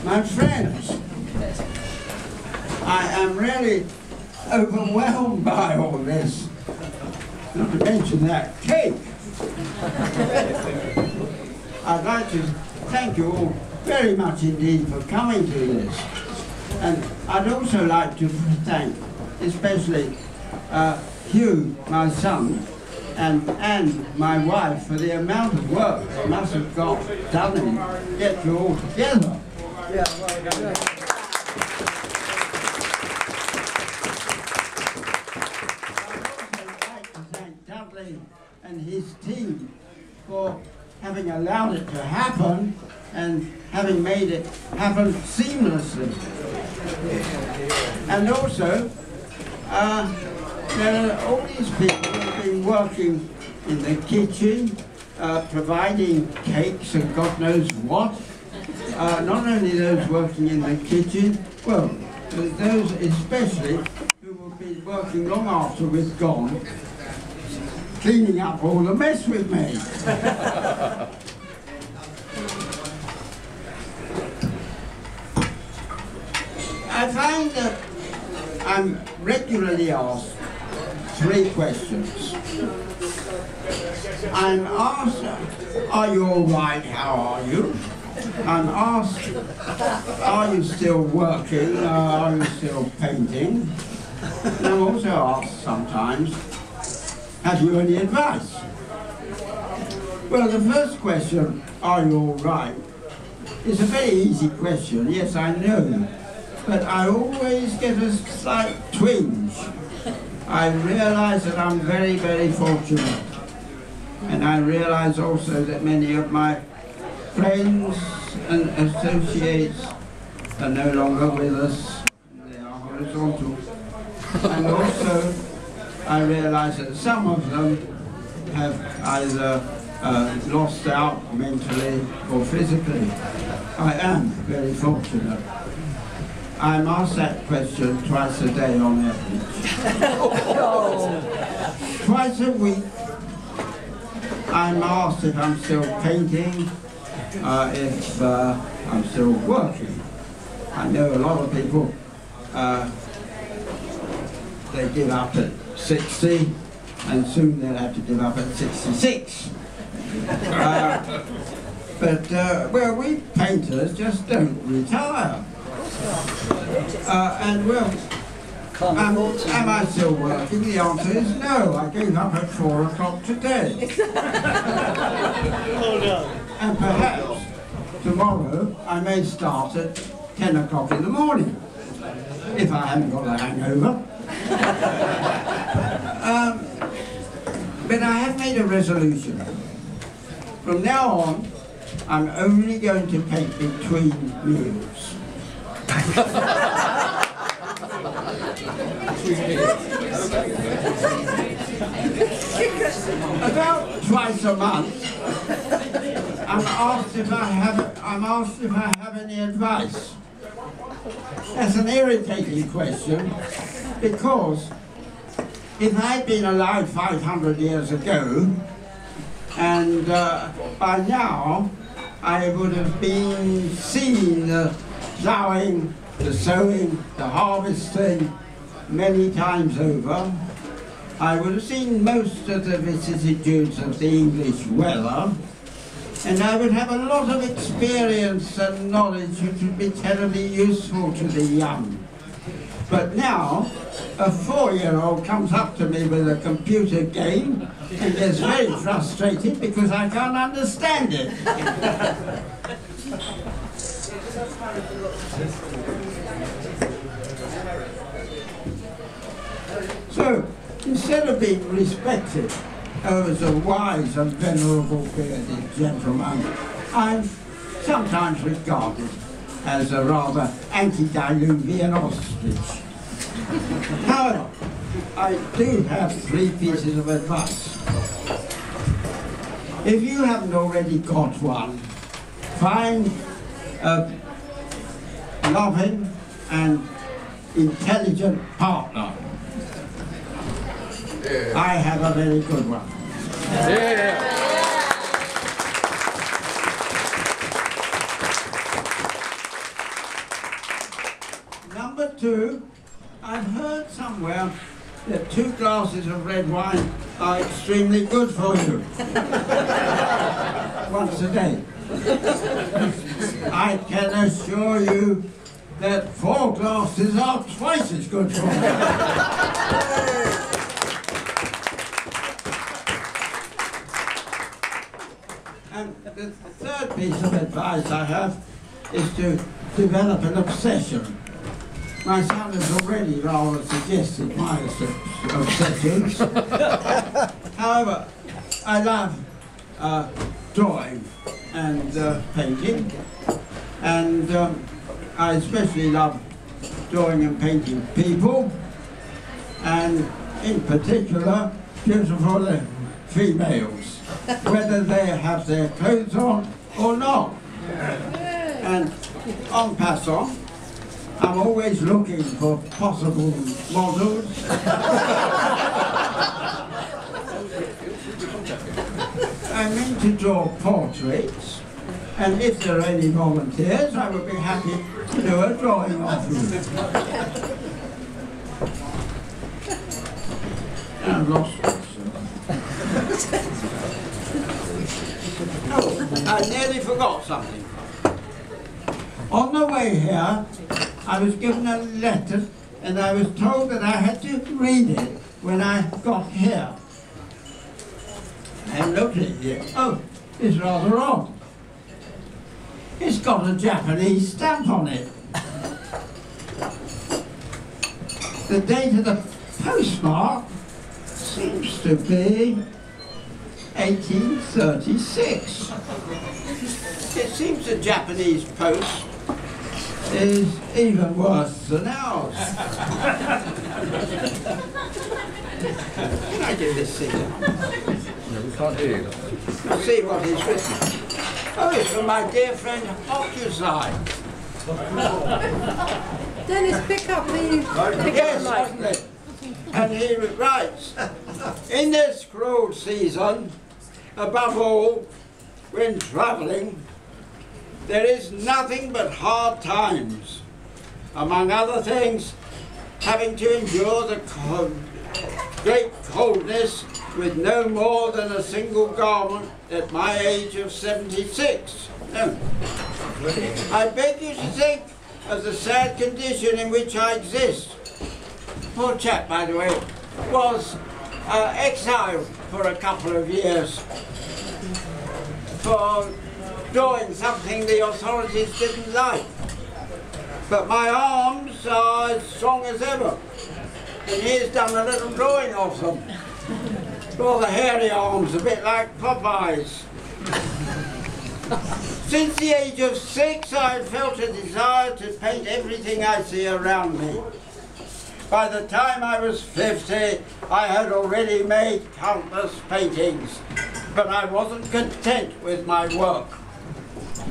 My friends, I am really overwhelmed by all this. Not to mention that cake. I'd like to thank you all very much indeed for coming to this. And I'd also like to thank especially Hugh, my son, and my wife for the amount of work they must have got done to get you all together. Yeah, well done. And his team for having allowed it to happen and having made it happen seamlessly. And also, there are all these people who have been working in the kitchen, providing cakes and God knows what. Not only those working in the kitchen, well, those especially who will be working long after we're gone, cleaning up all the mess we've made. I find that I'm regularly asked 3 questions. I'm asked, are you all right, how are you? I'm asked, are you still working, are you still painting? And I'm also asked sometimes, have you any advice? Well, the first question, are you all right, is a very easy question. Yes, I know. But I always get a slight twinge. I realize that I'm very, very fortunate. And I realize also that many of my friends and associates are no longer with us. They are horizontal. And also, I realize that some of them have either lost out mentally or physically. I am very fortunate. I'm asked that question twice a day on average. Twice a week, I'm asked if I'm still painting, if I'm still working. I know a lot of people, they give up at 60, and soon they'll have to give up at 66. Well, we painters just don't retire. And well, am I still working? The answer is no. I gave up at 4 o'clock today. And perhaps tomorrow I may start at 10 o'clock in the morning, if I haven't got a hangover. But I have made a resolution. From now on, I'm only going to paint between meals. About twice a month, I'm asked if I have any advice. That's an irritating question, because if I'd been alive 500 years ago, and by now I would have been seen the ploughing, the sowing, the harvesting many times over. I would have seen most of the vicissitudes of the English weather, and I would have a lot of experience and knowledge which would be terribly useful to the young. But now, a 4-year-old comes up to me with a computer game and gets very frustrated because I can't understand it. So, instead of being respected as a wise and venerable bearded gentleman, I'm sometimes regarded as a rather antediluvian ostrich. However, I do have 3 pieces of advice. If you haven't already got one, find a loving and intelligent partner. I have a very good one. Number 2, I've heard somewhere that 2 glasses of red wine are extremely good for you. Once a day. I can assure you that 4 glasses are twice as good for you. And the third piece of advice I have is to develop an obsession. My son has already rather suggested my obsessions. However, I love drawing and painting, and I especially love drawing and painting people, and in particular beautiful females, whether they have their clothes on or not. And en passant, I'm always looking for possible models. I mean to draw portraits, and if there are any volunteers, I would be happy to do a drawing of you. I've lost it. Oh, I nearly forgot something. On the way here, I was given a letter, and I was told that I had to read it when I got here. I looked at it. Oh, it's rather odd. It's got a Japanese stamp on it. The date of the postmark seems to be 1836. It seems the Japanese post is even worse than ours. Can I do this thing? No, we can't hear you. Let's see what he's written. Oh, it's from my dear friend Occuside. Dennis, pick up the Yes, certainly. And he writes, in this cruel season, above all, when travelling, there is nothing but hard times. Among other things, having to endure the great coldness with no more than a single garment at my age of 76. No. I beg you to think of the sad condition in which I exist. Poor chap, by the way, was exiled for a couple of years for drawing something the authorities didn't like. But my arms are as strong as ever, and he's done a little drawing of them. Rather hairy arms, a bit like Popeye's. Since the age of 6, I've felt a desire to paint everything I see around me. By the time I was 50, I had already made countless paintings, but I wasn't content with my work.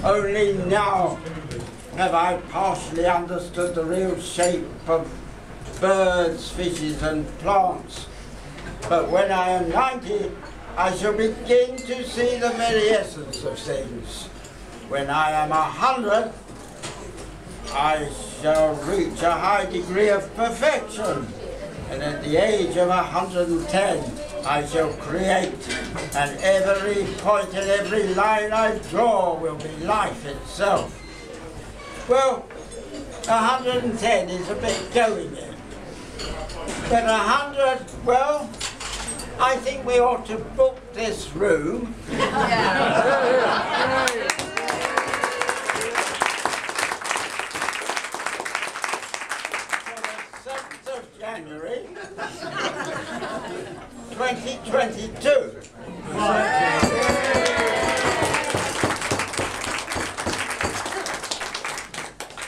Only now have I partially understood the real shape of birds, fishes and plants. But when I am 90, I shall begin to see the very essence of things. When I am 100, I shall reach a high degree of perfection. And at the age of 110, I shall create, and every point and every line I draw will be life itself. Well, 110 is a bit going in. But 100, well, I think we ought to book this room. For the 7th of January, 2022.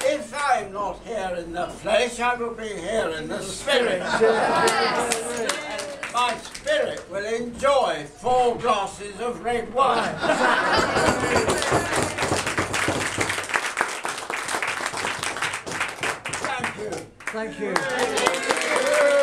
If I'm not here in the flesh, I will be here in the spirit. My spirit will enjoy 4 glasses of red wine. Thank you. Thank you.